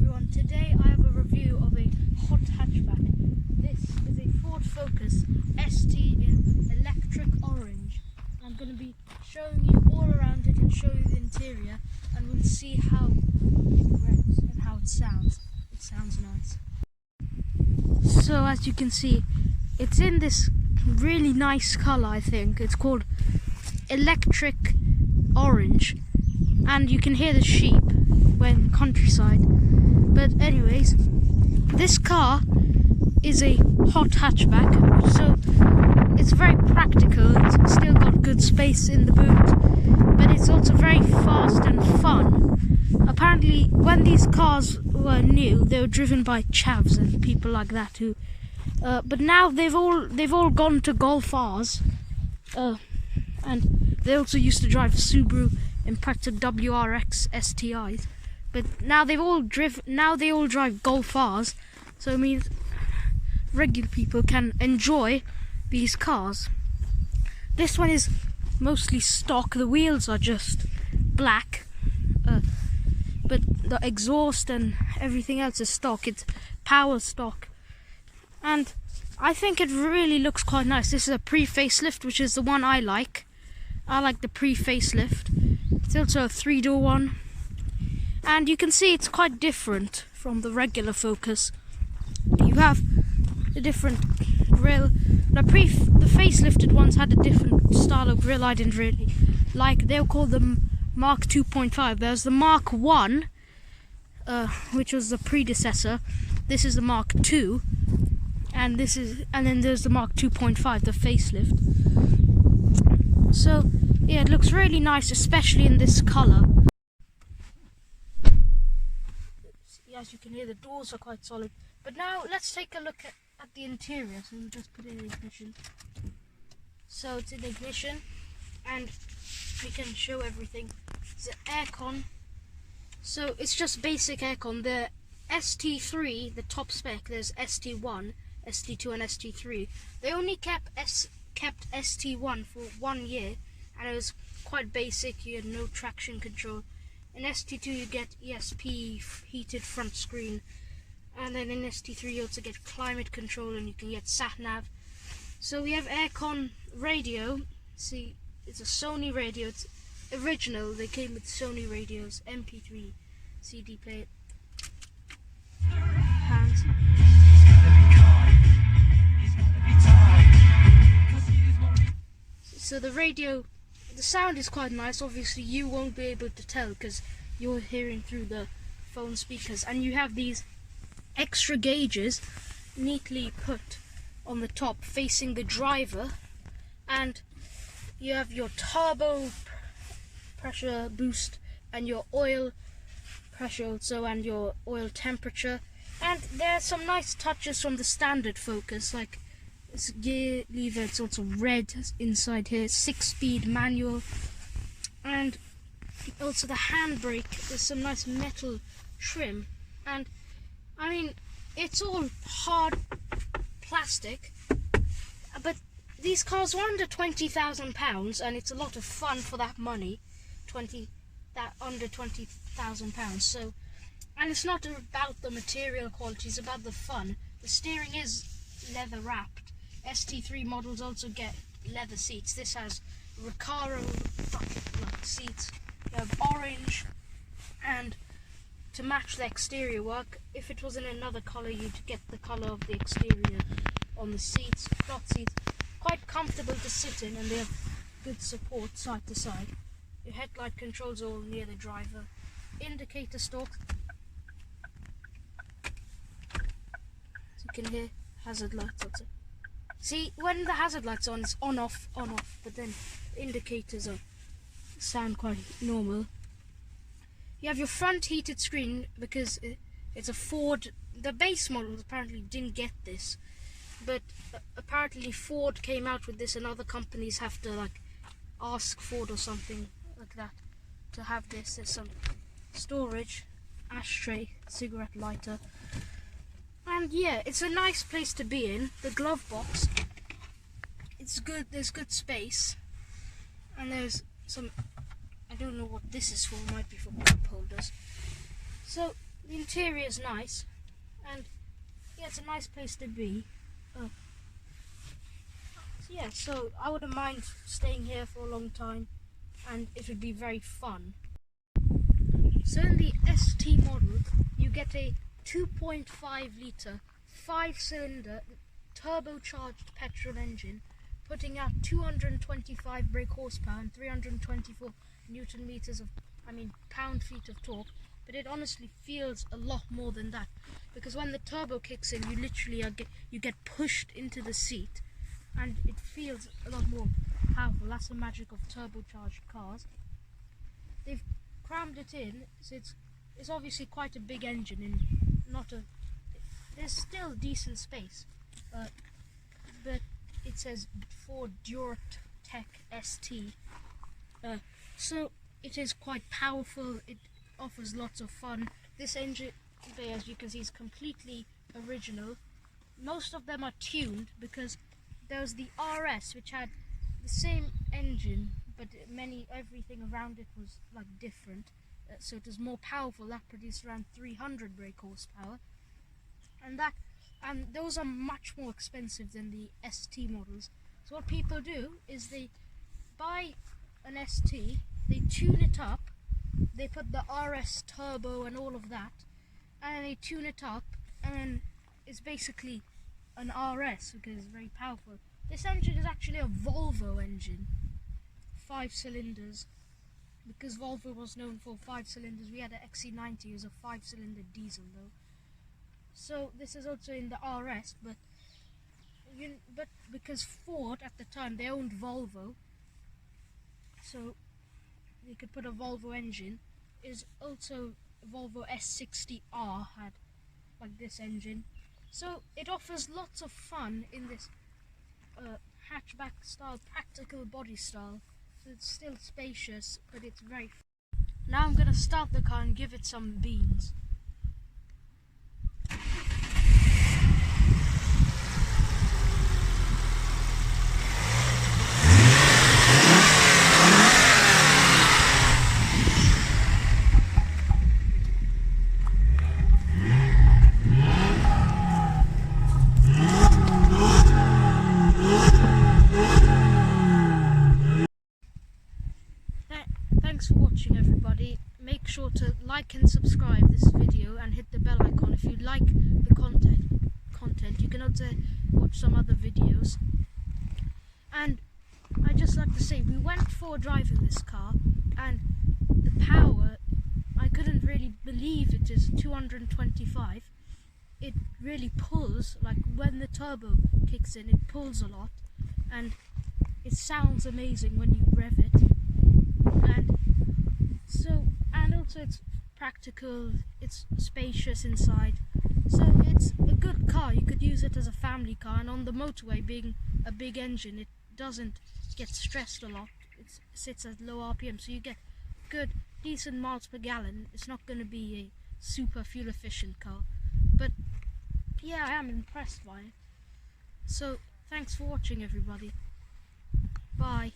everyone, today I have a review of a hot hatchback. This is a Ford Focus ST in electric orange. I'm going to be showing you all around it and show you the interior, and we'll see how it revs and how it sounds. It sounds nice. So as you can see, it's in this really nice colour. I think it's called electric orange, and you can hear the sheep when countryside. But anyways, this car is a hot hatchback, so it's very practical. It's still got good space in the boot, but it's also very fast and fun. Apparently when these cars were new, they were driven by chavs and people like that who but now they've all gone to Golf Rs, and they also used to drive Subaru Impreza WRX STIs, but now they all drive Golf Rs, so it means regular people can enjoy these cars. This one is mostly stock. The wheels are just black, but the exhaust and everything else is stock. It's power stock, and I think it really looks quite nice. This is a pre-facelift, which is the one I like. I like the pre-facelift. It's also a 3-door one, and you can see it's quite different from the regular Focus. You have a different grille. The facelifted ones had a different style of grille I didn't really like. They were called the Mark 2.5. There's the Mark 1, which was the predecessor. This is the Mark 2, and then there's the Mark 2.5, the facelift. So yeah, it looks really nice, especially in this colour. As you can hear, the doors are quite solid. But now let's take a look at the interior. So we'll just put it in ignition. So it's in ignition, and we can show everything. It's an aircon. So it's just basic aircon. The ST3, the top spec, there's ST1, ST2 and ST3. They only kept ST1 for 1 year, and it was quite basic. You had no traction control. In ST2 you get ESP, heated front screen, and then in ST3 you also get climate control, and you can get sat-nav. So we have aircon radio. See, it's a Sony radio. It's original. They came with Sony radios, MP3, CD player. Hands. So the radio, the sound is quite nice. Obviously you won't be able to tell because you're hearing through the phone speakers, and you have these extra gauges neatly put on the top facing the driver, and you have your turbo pressure boost and your oil pressure also, and your oil temperature. And there are some nice touches from the standard Focus, like this gear lever. It's also red inside here, 6-speed manual, and also the handbrake. There's some nice metal trim, and I mean, it's all hard plastic, but these cars were under £20,000, and it's a lot of fun for that money, under £20,000. So, and it's not about the material quality, it's about the fun. The steering is leather wrapped. ST3 models also get leather seats. This has Recaro bucket-like seats. You have orange, and to match the exterior work, if it was in another colour you'd get the colour of the exterior on the seats. Cloth seats, quite comfortable to sit in, and they have good support side to side. Your headlight controls are all near the driver. Indicator stalk, so you can hear hazard lights also. See, when the hazard lights on, it's on off, but then the indicators sound quite normal. You have your front heated screen because it's a Ford. The base models apparently didn't get this, but apparently Ford came out with this, and other companies have to like ask Ford or something like that to have this. There's some storage, ashtray, cigarette lighter, and yeah, it's a nice place to be in. The glove box, it's good. There's good space, and there's some, I don't know what this is for, it might be for cup holders. So The interior is nice, and yeah, it's a nice place to be. So I wouldn't mind staying here for a long time, and it would be very fun. So in the ST model, you get a 2.5 litre, 5-cylinder, turbocharged petrol engine, putting out 225 brake horsepower and 324 newton meters of, pound-feet of torque. But it honestly feels a lot more than that, because when the turbo kicks in, you literally you get pushed into the seat, and it feels a lot more powerful. That's the magic of turbocharged cars. They've crammed it in, so it's obviously quite a big engine, and there's still decent space, but it says Ford Tech ST, so it is quite powerful. It offers lots of fun. This engine bay, as you can see, is completely original. Most of them are tuned, because there was the RS, which had the same engine, but everything around it was like different, so it was more powerful. That produced around 300 brake horsepower, and those are much more expensive than the ST models. So what people do is they buy an ST, they tune it up, they put the RS turbo and all of that, and they tune it up, and then it's basically an RS because it's very powerful. This engine is actually a Volvo engine, 5 cylinders, because Volvo was known for 5 cylinders. We had an XC90, it was a 5-cylinder diesel though. So this is also in the RS, but because Ford at the time, they owned Volvo, so they could put a Volvo engine. Is also Volvo S60R had like this engine, so it offers lots of fun in this hatchback style, practical body style. So it's still spacious, but it's very fun. Now I'm gonna start the car and give it some beans. Thanks for watching, everybody. Make sure to like and subscribe this video and hit the bell icon if you like the content. You can also watch some other videos. And I'd just like to say, we went for a drive in this car, and the power, I couldn't really believe it is 225. It really pulls, like when the turbo kicks in, it pulls a lot, and it sounds amazing when you rev it. And also it's practical, it's spacious inside, so it's a good car. You could use it as a family car, and on the motorway, being a big engine, it doesn't get stressed a lot. It sits at low RPM, so you get good, decent miles per gallon. It's not going to be a super fuel efficient car, but yeah, I am impressed by it. So thanks for watching, everybody. Bye.